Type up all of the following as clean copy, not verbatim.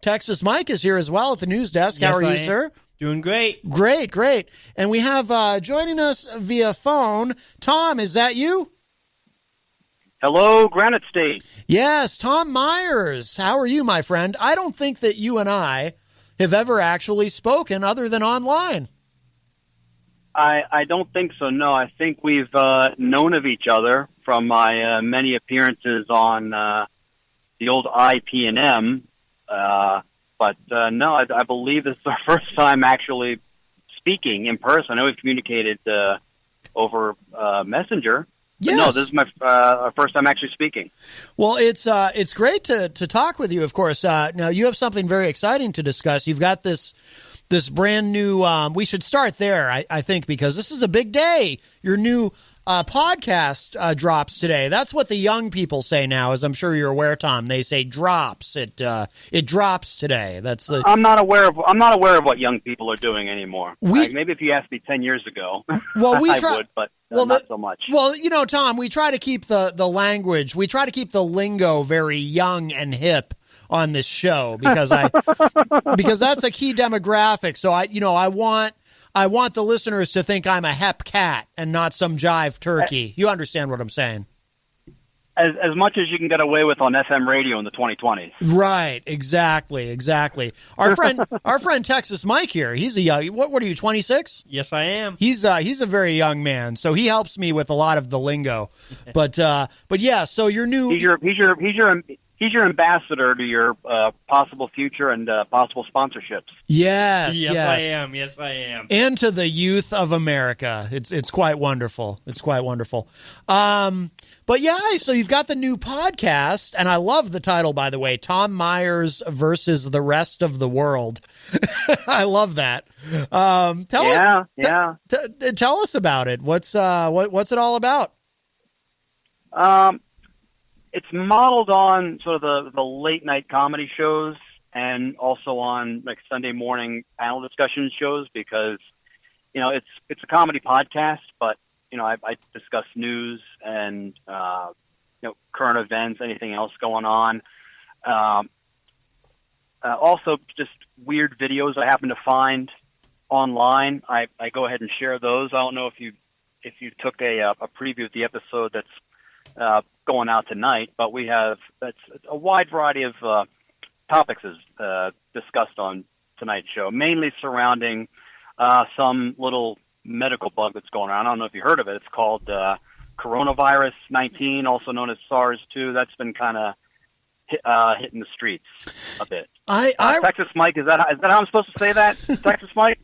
Texas Mike is here as well at the news desk. Yes, How are you, I am. sir? Doing great. Great. And we have joining us via phone, Tom, is that you? Hello, Granite State. Yes, Tom Myers. How are you, my friend? I don't think that you and I have ever actually spoken other than online. I don't think so, no. I think we've known of each other from my many appearances on the old IPNM. But no, I believe this is our first time actually speaking in person. I know we've communicated over Messenger. But Yes. no, this is my first time actually speaking. Well, it's great to talk with you, of course. Now, you have something very exciting to discuss. You've got this brand new, we should start there, I think, because this is a big day. Your new podcast drops today. That's what the young people say now, as I'm sure you're aware, Tom. They say drops. It drops today. That's the. I'm not aware of what young people are doing anymore. Maybe if you asked me 10 years ago, well, we I try, would, but not so much. Well, Tom, we try to keep the language, we try to keep the lingo very young and hip on this show because because that's a key demographic. So I want the listeners to think I'm a hep cat and not some jive turkey. You understand what I'm saying? As much as you can get away with on FM radio in the 2020s. Right, exactly. Our friend Texas Mike here. He's a young. What are you? 26? Yes, I am. He's a very young man, so he helps me with a lot of the lingo. But yeah. So your new. He's your ambassador to your possible future and possible sponsorships. Yes, Yes, I am. And to the youth of America. It's quite wonderful. But yeah, so you've got the new podcast, and I love the title, by the way, Tom Myers versus the Rest of the World. I love that. Tell us about it. What's it all about? It's modeled on sort of the late night comedy shows and also on like Sunday morning panel discussion shows because, it's a comedy podcast, but, I discuss news and, current events, anything else going on. Also just weird videos I happen to find online. I go ahead and share those. I don't know if you took a preview of the episode that's going out tonight, but we have it's a wide variety of topics is discussed on tonight's show, mainly surrounding some little medical bug that's going around. I don't know if you heard of it. It's called coronavirus 19, also known as SARS-2. That's been kind of hitting the streets a bit. Texas Mike, is that how I'm supposed to say that? Texas Mike?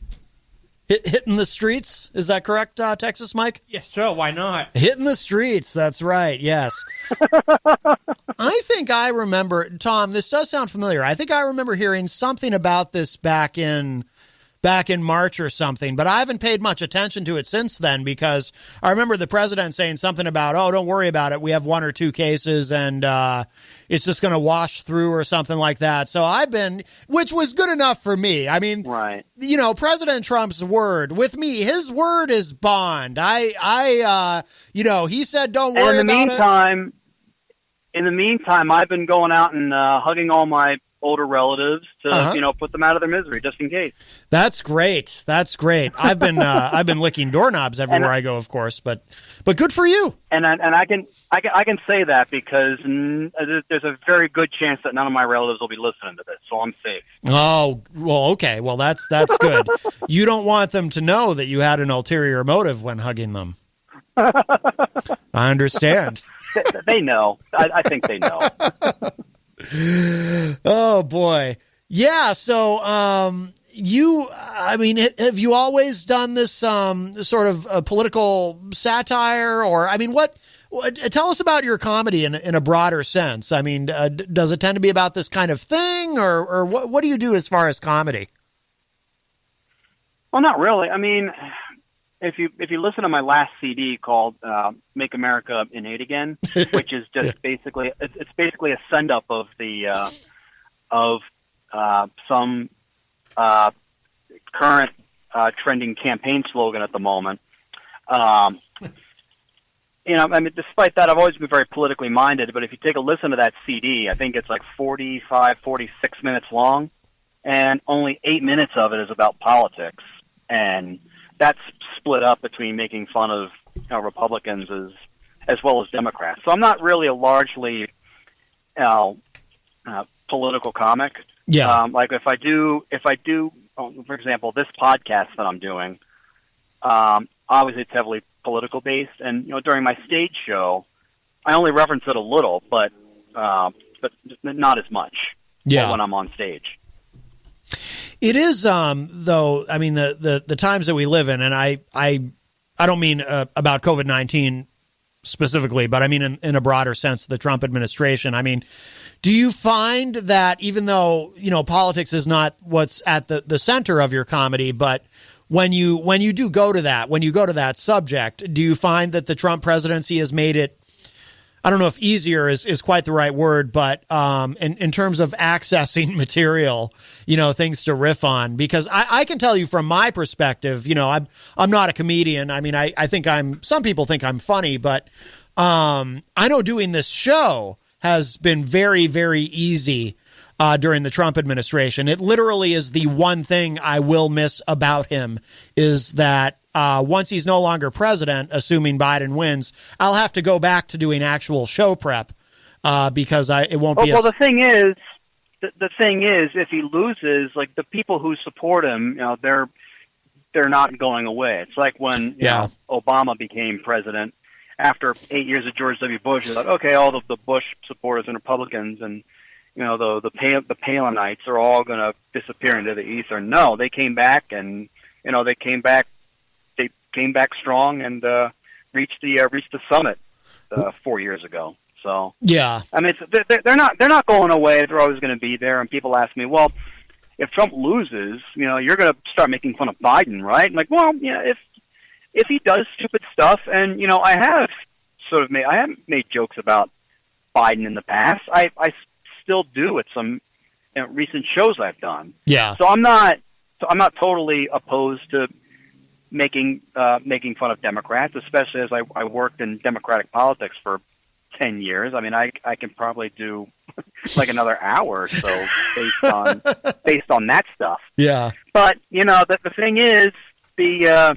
Hitting the streets, is that correct, Texas Mike? Yes, sure, why not? Hitting the streets, that's right, yes. I think I remember, Tom, this does sound familiar. I think I remember hearing something about this back in March or something, but I haven't paid much attention to it since then because I remember the president saying something about, don't worry about it. We have 1 or 2 cases and it's just going to wash through or something like that. So which was good enough for me. I mean, right. President Trump's word with me, his word is bond. He said, don't worry about it. In the meantime, I've been going out and hugging all my older relatives to put them out of their misery just in case. That's great. I've been licking doorknobs everywhere I go, of course, but good for you. And I can say that because there's a very good chance that none of my relatives will be listening to this, so I'm safe. Oh, well, okay. Well, that's good. You don't want them to know that you had an ulterior motive when hugging them. I understand. They know. I think they know. Oh boy. Yeah. So, have you always done this, sort of political satire or, tell us about your comedy in a broader sense. Does it tend to be about this kind of thing or what do you do as far as comedy? Well, not really. If you listen to my last CD called "Make America Innate Again," which is just basically a send up of the some current trending campaign slogan at the moment. I mean, despite that, I've always been very politically minded. But if you take a listen to that CD, I think it's like 45, 46 minutes long, and only 8 minutes of it is about politics. And that's split up between making fun of Republicans as well as Democrats. So I'm not really a largely political comic. Yeah. Like if I do, for example, this podcast that I'm doing, obviously it's heavily political based, and during my stage show, I only reference it a little, but not as much. Yeah. When I'm on stage. It is, though. I mean, the times that we live in, and I don't mean about COVID-19 specifically, but I mean in a broader sense, the Trump administration. I mean, do you find that even though politics is not what's at the center of your comedy, but when you do go to that subject, do you find that the Trump presidency has made it, I don't know if easier is quite the right word, but in terms of accessing material, things to riff on? Because I can tell you from my perspective, I'm not a comedian. I mean, I think some people think I'm funny, but I know doing this show has been very, very easy during the Trump administration. It literally is the one thing I will miss about him, is that once he's no longer president, assuming Biden wins, I'll have to go back to doing actual show prep because it won't be. Well, the thing is, if he loses, like the people who support him, they're not going away. It's like when Obama became president after 8 years of George W. Bush. He thought, okay, all the Bush supporters and Republicans and the Palinites are all going to disappear into the ether. No, they came back, and they came back strong and reached the summit 4 years ago. So yeah, I mean, they're not going away. They're always going to be there. And people ask me, well, if Trump loses, you're going to start making fun of Biden, right? I'm like, well, if he does stupid stuff, and I have made jokes about Biden in the past. I still do at some recent shows I've done. Yeah. So I'm not totally opposed to making fun of Democrats, especially as I worked in Democratic politics for 10 years. I mean, I can probably do like another hour or so based on that stuff. Yeah. But the thing is, the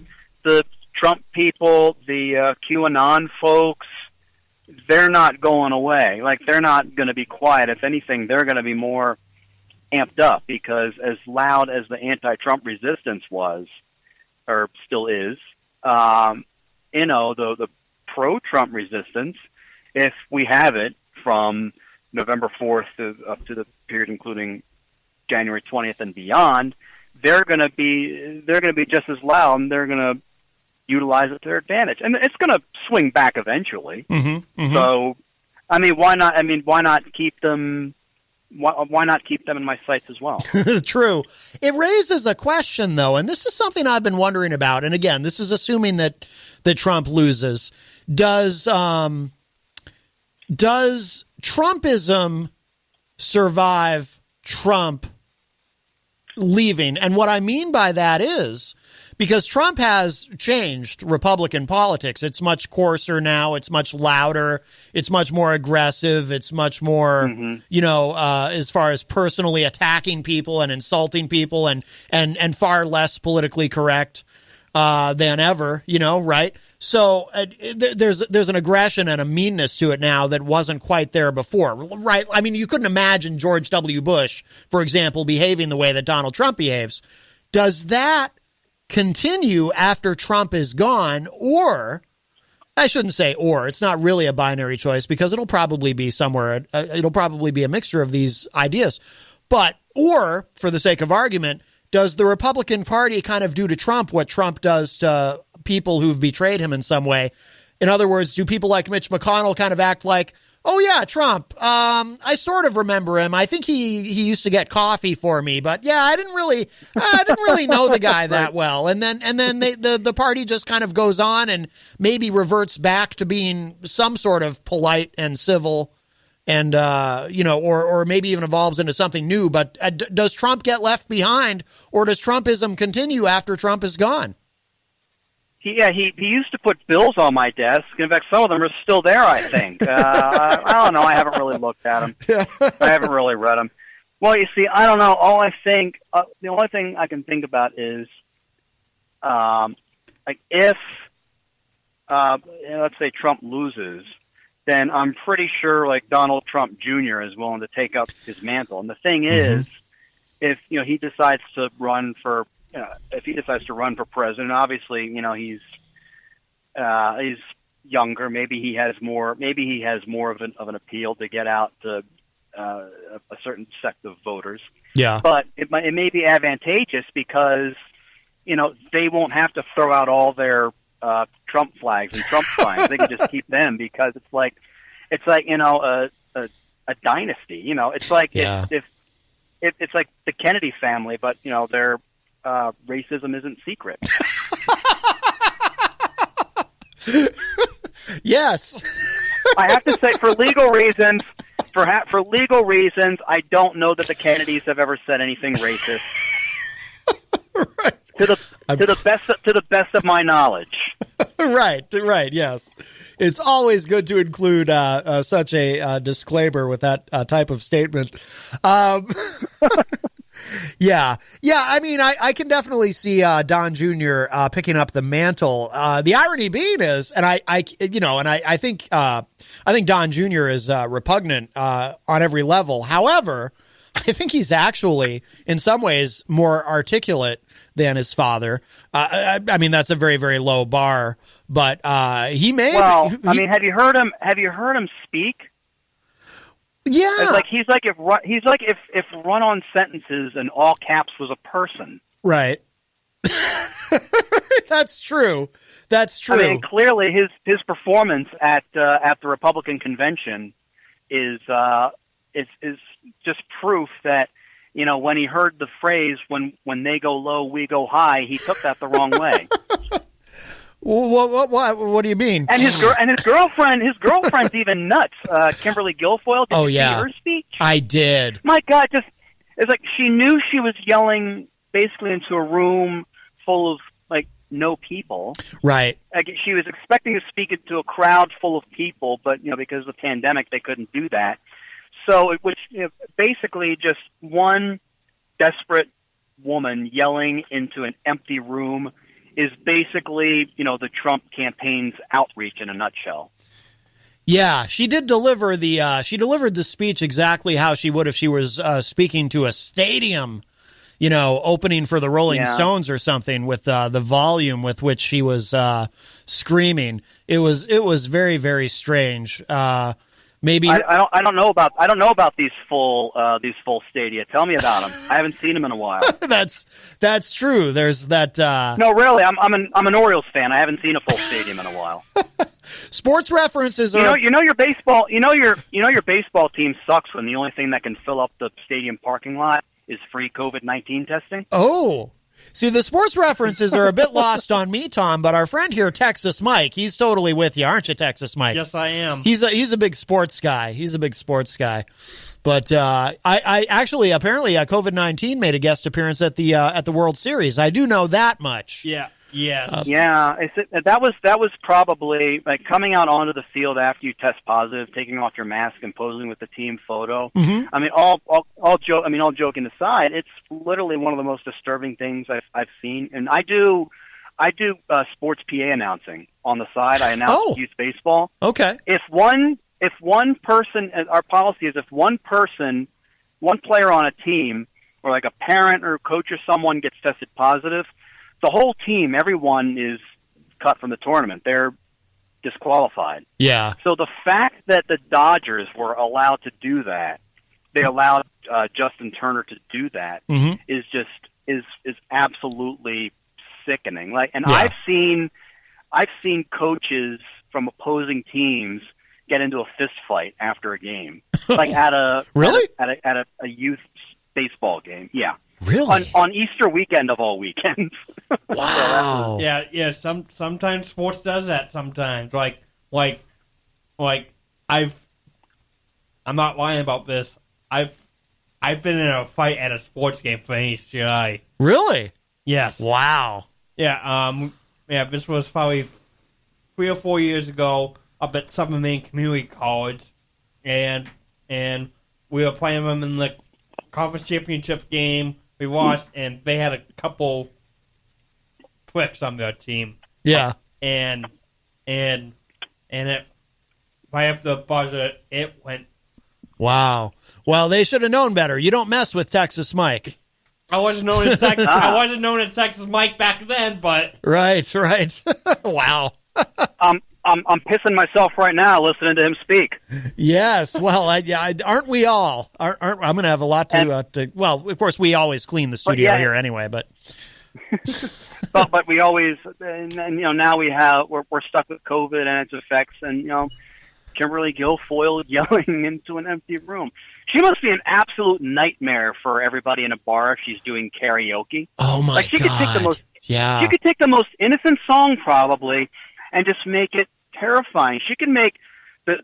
Trump people, the QAnon folks, they're not going away. Like, they're not going to be quiet. If anything, they're going to be more amped up, because as loud as the anti-Trump resistance was, or still is, the pro-Trump resistance, if we have it from November 4th up to the period including January 20th and beyond, they're going to be just as loud, and they're going to utilize it to their advantage, and it's going to swing back eventually. Mm-hmm, mm-hmm. So, I mean, why not keep them? Why not keep them in my sights as well? True. It raises a question, though, and this is something I've been wondering about. And again, this is assuming that Trump loses. Does Trumpism survive Trump leaving? And what I mean by that is, because Trump has changed Republican politics. It's much coarser now. It's much louder. It's much more aggressive. It's much more, as far as personally attacking people and insulting people, and far less politically correct than ever, right? So there's an aggression and a meanness to it now that wasn't quite there before, right? I mean, you couldn't imagine George W. Bush, for example, behaving the way that Donald Trump behaves. Does that continue after Trump is gone? Or, I shouldn't say or, it's not really a binary choice, because it'll probably be it'll probably be a mixture of these ideas. But, or, for the sake of argument, does the Republican Party kind of do to Trump what Trump does to people who've betrayed him in some way? In other words, do people like Mitch McConnell kind of act like, oh yeah, Trump, I sort of remember him. I think he used to get coffee for me, but yeah, I didn't really know the guy that well. And then the party just kind of goes on and maybe reverts back to being some sort of polite and civil, and or maybe even evolves into something new. But does Trump get left behind, or does Trumpism continue after Trump is gone? he used to put bills on my desk. In fact, some of them are still there, I think. I don't know. I haven't really looked at them. I haven't really read them. Well, you see, I don't know. The only thing I can think about is, like, if, let's say Trump loses, then I'm pretty sure, like, Donald Trump Jr. is willing to take up his mantle. And the thing is, if he decides to run for president, obviously, he's younger. Maybe he has more of an appeal to get out to a certain sect of voters. Yeah. But it may be advantageous because they won't have to throw out all their Trump flags and Trump signs. They can just keep them because it's like a dynasty. It's like if it's like the Kennedy family, but their racism isn't secret. Yes. I have to say, for legal reasons, I don't know that the Kennedys have ever said anything racist. Right. To the best of my knowledge. Right, yes. It's always good to include such a disclaimer with that type of statement. Yeah. I mean, I can definitely see Don Jr. Picking up the mantle. The irony being is, and I think Don Jr. is repugnant on every level. However, I think he's actually, in some ways, more articulate than his father. I mean, that's a very, very low bar, but he may. Well, I mean, have you heard him speak? Yeah, he's like if run-on sentences in all caps was a person. Right. That's true. I mean, clearly his performance at the Republican convention is just proof that when he heard the phrase when they go low we go high, he took that the wrong way. What do you mean? And his girlfriend's even nuts. Kimberly Guilfoyle. Did you see her speech? I did. My God, it's like she knew she was yelling basically into a room full of like no people. Right. Like, she was expecting to speak into a crowd full of people, but because of the pandemic they couldn't do that. So it was basically just one desperate woman yelling into an empty room is basically, the Trump campaign's outreach in a nutshell. Yeah, she did deliver she delivered the speech exactly how she would if she was speaking to a stadium, opening for the Rolling Stones or something, with the volume with which she was screaming. It was very, very strange. Maybe I don't know about these full stadia. Tell me about them. I haven't seen them in a while. That's true. There's that. No, really, I'm an Orioles fan. I haven't seen a full stadium in a while. Sports references are. Your baseball. Your baseball team sucks when the only thing that can fill up the stadium parking lot is free COVID-19 testing. Oh. See, the sports references are a bit lost on me, Tom, but our friend here, Texas Mike, he's totally with you, aren't you, Texas Mike? Yes, I am. He's a big sports guy. But I actually, apparently, COVID-19 made a guest appearance at the World Series. I do know that much. Yeah. Yes. That was probably like coming out onto the field after you test positive, taking off your mask and posing with the team photo. Mm-hmm. I mean, all joking aside, it's literally one of the most disturbing things I've seen. And I do sports PA announcing on the side. I announce youth baseball. Okay. If one person, our policy is if one player on a team, or like a parent or coach or someone gets tested positive, the whole team, everyone is cut from the tournament. They're disqualified. Yeah. So the fact that the Dodgers were allowed to do that, they allowed Justin Turner to do that, is absolutely sickening. I've seen coaches from opposing teams get into a fist fight after a game, like at a really at a youth baseball game. Yeah. Really? On Easter weekend of all weekends. Wow. Yeah. Sometimes sports does that. Sometimes, like I'm not lying about this. I've been in a fight at a sports game for NHGI. Really? Yes. Wow. Yeah. this was probably 3 or 4 years ago up at Southern Maine Community College, and we were playing them in the conference championship game. We lost, and they had a couple Twix on their team. Yeah. And it right after the buzzer, it went. Wow. Well, they should have known better. You don't mess with Texas Mike. I wasn't known as Texas Mike back then, but Right. Wow. I'm pissing myself right now listening to him speak. Yes. Well, aren't we all? Aren't I'm going to have a lot to. Well, of course, we always clean the studio here anyway, but. but we always, and now we're stuck with COVID and its effects, and Kimberly Guilfoyle yelling into an empty room. She must be an absolute nightmare for everybody in a bar if she's doing karaoke. Oh my she could take the most, yeah. She could take the most innocent song probably and just make it terrifying. She can make the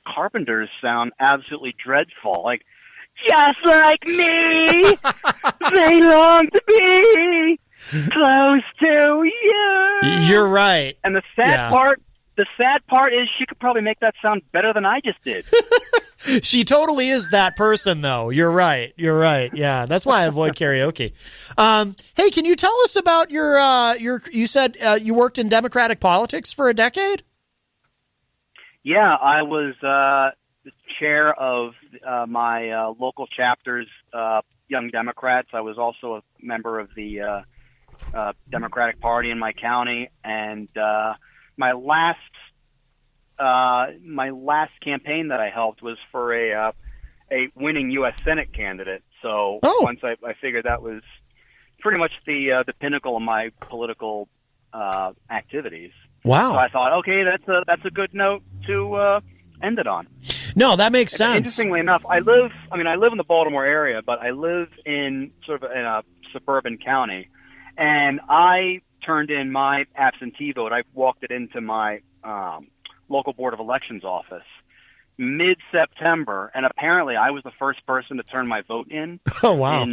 Carpenters sound absolutely dreadful. Like, just like me, they long to be close to you. You're right. And the sad part is she could probably make that sound better than I just did. She totally is that person, though. You're right. Yeah, that's why I avoid karaoke. Hey, can you tell us about your? You said you worked in Democratic politics for a decade. Yeah, I was the chair of my local chapter's Young Democrats. I was also a member of the Democratic Party in my county, and my last campaign that I helped was for a winning U.S. Senate candidate. So once I figured that was pretty much the pinnacle of my political activities. Wow! So I thought, okay, that's a good note to end it on. No, that makes sense. Interestingly enough, I live in the Baltimore area, but I live in sort of in a suburban county, and I turned in my absentee vote. I walked it into my local Board of Elections office mid-September, and apparently I was the first person to turn my vote in. Oh, wow.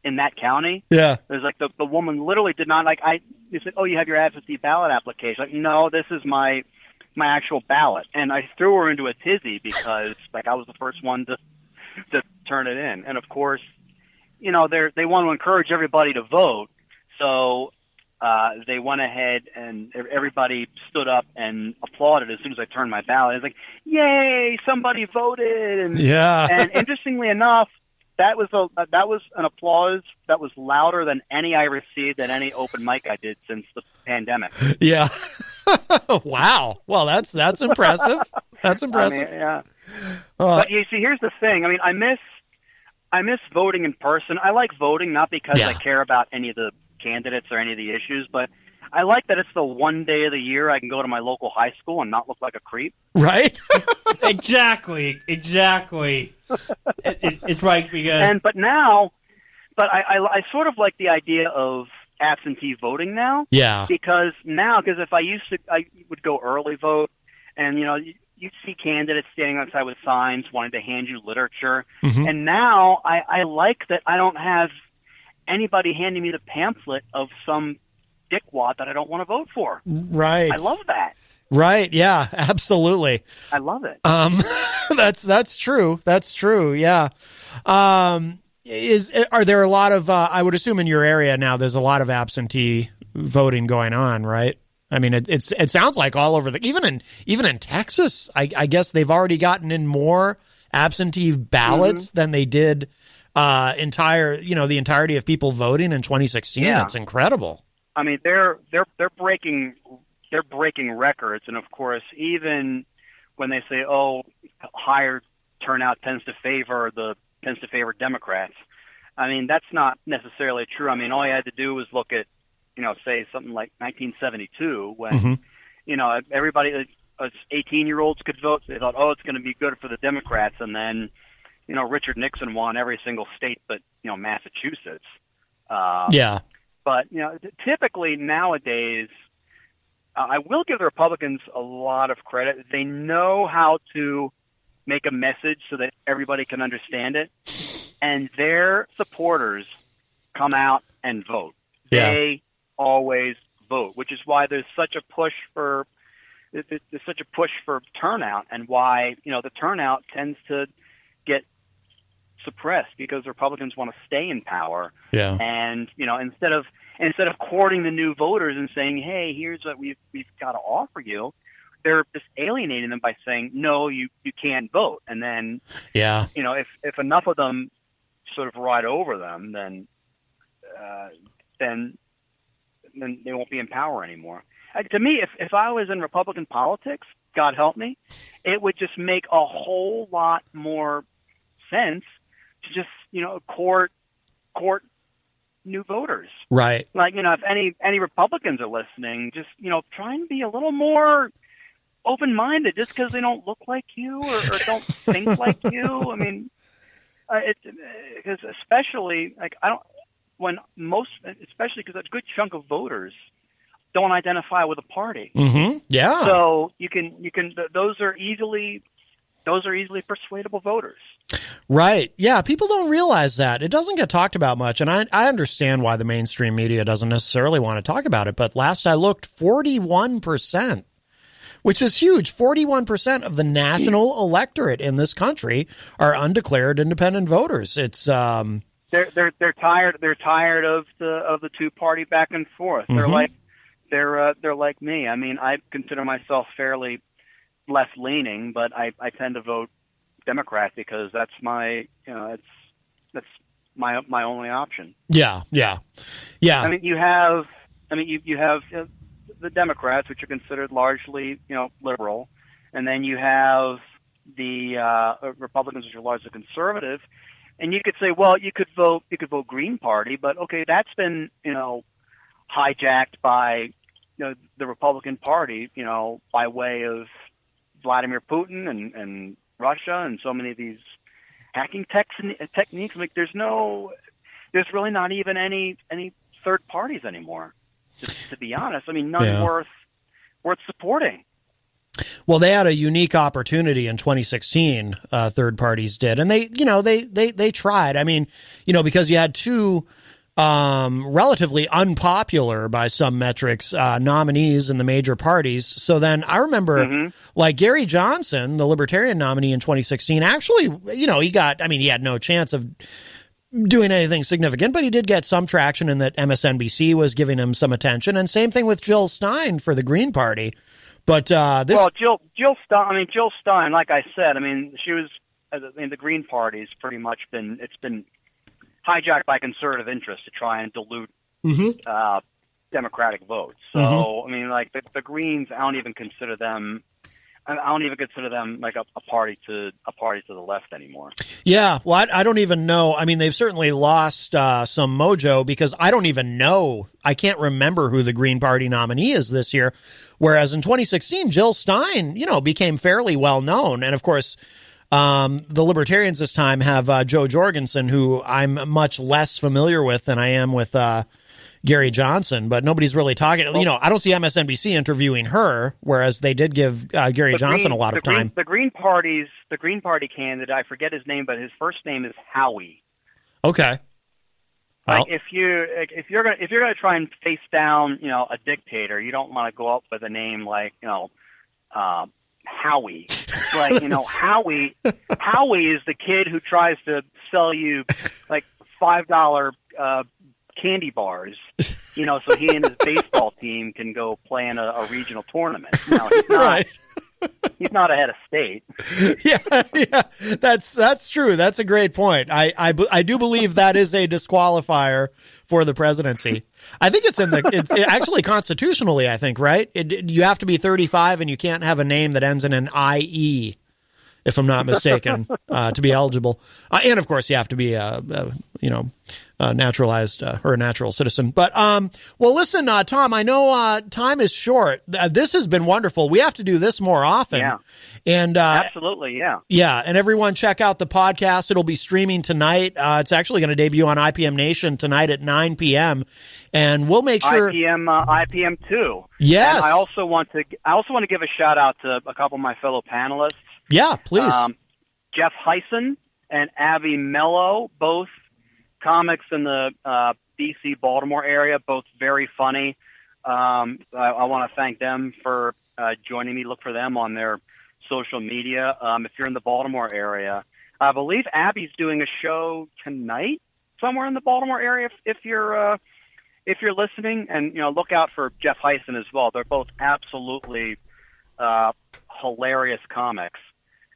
In that county. Yeah. There's like the woman literally did not they said, "Oh, you have your absentee ballot application." Like, no, this is my actual ballot. And I threw her into a tizzy because I was the first one to turn it in. And of course, they want to encourage everybody to vote. So they went ahead and everybody stood up and applauded as soon as I turned my ballot. It's like, yay, somebody voted. And, yeah. And interestingly enough, that was an applause that was louder than any I received at any open mic I did since the pandemic. Yeah. Wow. Well, that's impressive. That's impressive. Yeah. But you see, here's the thing. I miss voting in person. I like voting not because I care about any of the candidates or any of the issues, but I like that it's the one day of the year I can go to my local high school and not look like a creep. Right? Exactly. It's right because. But I sort of like the idea of absentee voting now. Yeah. Because if I would go early vote, and you'd see candidates standing outside with signs wanting to hand you literature, and now I like that I don't have anybody handing me the pamphlet of some dickwad that I don't want to vote for. Right. I love that. Right. Yeah, absolutely. I love it. That's true. That's true. Yeah. Are there a lot of, I would assume in your area now, there's a lot of absentee voting going on, right? I mean, it sounds like all over even in Texas, I guess they've already gotten in more absentee ballots than they did the entirety of people voting in 2016. Yeah. It's incredible. I mean, they're breaking records, and of course, even when they say, "Oh, higher turnout tends to favor Democrats," I mean, that's not necessarily true. I mean, all you had to do was look at, say something like 1972 when, everybody, 18-year-olds could vote. So they thought, oh, it's going to be good for the Democrats, and then, Richard Nixon won every single state but Massachusetts. Yeah. But, typically nowadays, I will give the Republicans a lot of credit. They know how to make a message so that everybody can understand it. And their supporters come out and vote. Yeah. They always vote, which is why there's such a push for turnout, and why the turnout tends to get suppressed because Republicans want to stay in power. Yeah. And instead of courting the new voters and saying, hey, here's what we've got to offer you, they're just alienating them by saying, no, you can't vote. And then if enough of them sort of ride over them, then they won't be in power anymore. To me, if I was in Republican politics, God help me, it would just make a whole lot more sense to just court new voters. Right. Like if any Republicans are listening, just try and be a little more open-minded. Just because they don't look like you or don't think like you. I mean, because especially especially because a good chunk of voters don't identify with a party. Mm-hmm. Yeah. So you can those are easily persuadable voters. Right. Yeah. People don't realize that. It doesn't get talked about much. And I understand why the mainstream media doesn't necessarily want to talk about it. But last I looked, 41%, which is huge. 41% of the national electorate in this country are undeclared independent voters. It's they're tired of the two-party back and forth. Mm-hmm. They're like me. I mean, I consider myself fairly left-leaning, but I tend to vote Democrat because that's my that's my only option. Yeah. I mean, you have the Democrats, which are considered largely liberal, and then you have the Republicans, which are largely conservative. And you could say, well, you could vote Green Party, but okay, that's been hijacked by the Republican Party, by way of Vladimir Putin and Russia and so many of these hacking techniques. Like there's really not even any third parties anymore. To be honest, I mean, none worth supporting. Well, they had a unique opportunity in 2016. Third parties did, and they tried. I mean, because you had two relatively unpopular by some metrics nominees in the major parties. So then I remember like Gary Johnson, the Libertarian nominee in 2016, actually, he had no chance of doing anything significant, but he did get some traction in that MSNBC was giving him some attention. And same thing with Jill Stein for the Green Party. But Jill Stein, like I said, I mean, she was the Green Party's pretty much been hijacked by conservative interests to try and dilute Democratic votes. So I mean, like the Greens, I don't even consider them like a party to the left anymore. Yeah, well, I don't even know. I mean, they've certainly lost some mojo because I don't even know. I can't remember who the Green Party nominee is this year. Whereas in 2016, Jill Stein, became fairly well known, and of course. The Libertarians this time have Joe Jorgensen, who I'm much less familiar with than I am with Gary Johnson, but nobody's really talking. I don't see MSNBC interviewing her, whereas they did give Gary Johnson a lot of time. The Green Party candidate, I forget his name, but his first name is Howie. Okay. Like if you're gonna try and face down a dictator, you don't want to go up with a name like Howie. Like, Howie is the kid who tries to sell you like $5 candy bars, so he and his baseball team can go play in a regional tournament. No, he's not. Right. He's not a head of state. Yeah, that's true. That's a great point. I do believe that is a disqualifier for the presidency. I think it's actually constitutionally, I think, right? You have to be 35 and you can't have a name that ends in an IE, if I'm not mistaken, to be eligible. And of course, you have to be naturalized or a natural citizen. But well, listen, Tom, I know time is short. This has been wonderful. We have to do this more often. Yeah. And absolutely, yeah. Yeah, and everyone check out the podcast. It'll be streaming tonight. It's actually going to debut on IPM Nation tonight at 9 p.m. And we'll make sure IPM 2. Yes. And I also want to give a shout out to a couple of my fellow panelists. Yeah, please. Jeff Heisen and Abby Mello, both comics in the D.C. Baltimore area, both very funny. I want to thank them for joining me. Look for them on their social media. If you're in the Baltimore area, I believe Abby's doing a show tonight somewhere in the Baltimore area. If you're listening, and look out for Jeff Heisen as well. They're both absolutely hilarious comics.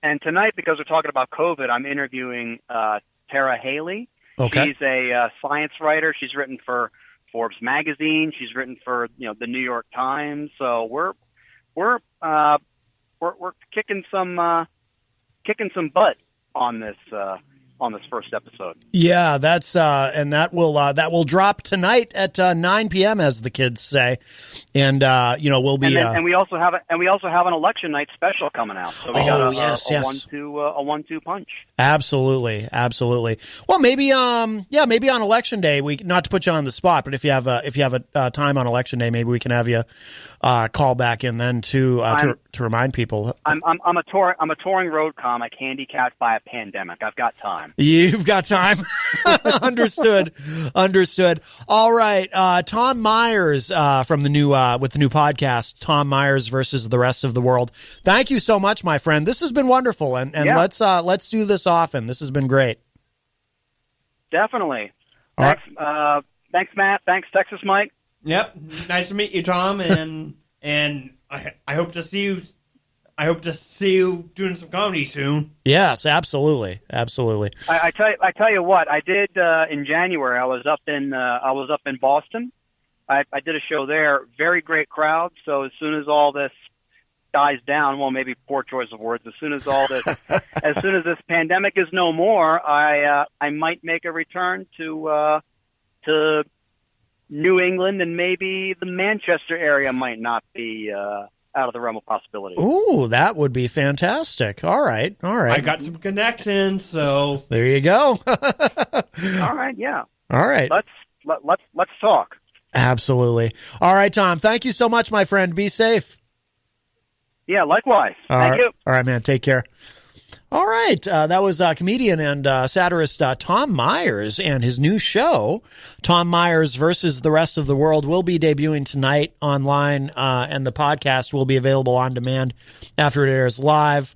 And tonight, because we're talking about COVID, I'm interviewing Tara Haley. Okay. She's a science writer. She's written for Forbes magazine. She's written for the New York Times. So we're kicking some butt on this first episode. Yeah, that's and that will drop tonight at 9 p.m. as the kids say, and we'll be and we also have an election night special coming out. So we got a 1-2 punch. Absolutely. Well, maybe on election day, we not to put you on the spot, but if you have a time on election day, maybe we can have you call back in then to remind people. I'm a touring road comic handicapped by a pandemic. I've got time. You've got time. Understood. All right. Tom Myers from the new podcast, Tom Myers versus the Rest of the World. Thank you so much, my friend. This has been wonderful, and let's do this often. This has been great. Definitely. Thanks, thanks, Matt. Thanks, Texas Mike. Yep. Nice to meet you, Tom, and I hope to see you. I hope to see you doing some comedy soon. Yes, absolutely. I tell you what, I did in January. I was up in Boston. I did a show there. Very great crowd. So as soon as all this dies down, well, maybe poor choice of words. As soon as this pandemic is no more, I might make a return to New England, and maybe the Manchester area might not be out of the realm of possibility. Ooh, that would be fantastic. All right. I got some connections, so there you go. All right, yeah. All right. Let's talk. Absolutely. All right, Tom. Thank you so much, my friend. Be safe. Yeah, likewise. Thank you. All right, man. Take care. All right. That was comedian and satirist Tom Myers, and his new show, Tom Myers versus the Rest of the World, will be debuting tonight online, and the podcast will be available on demand after it airs live.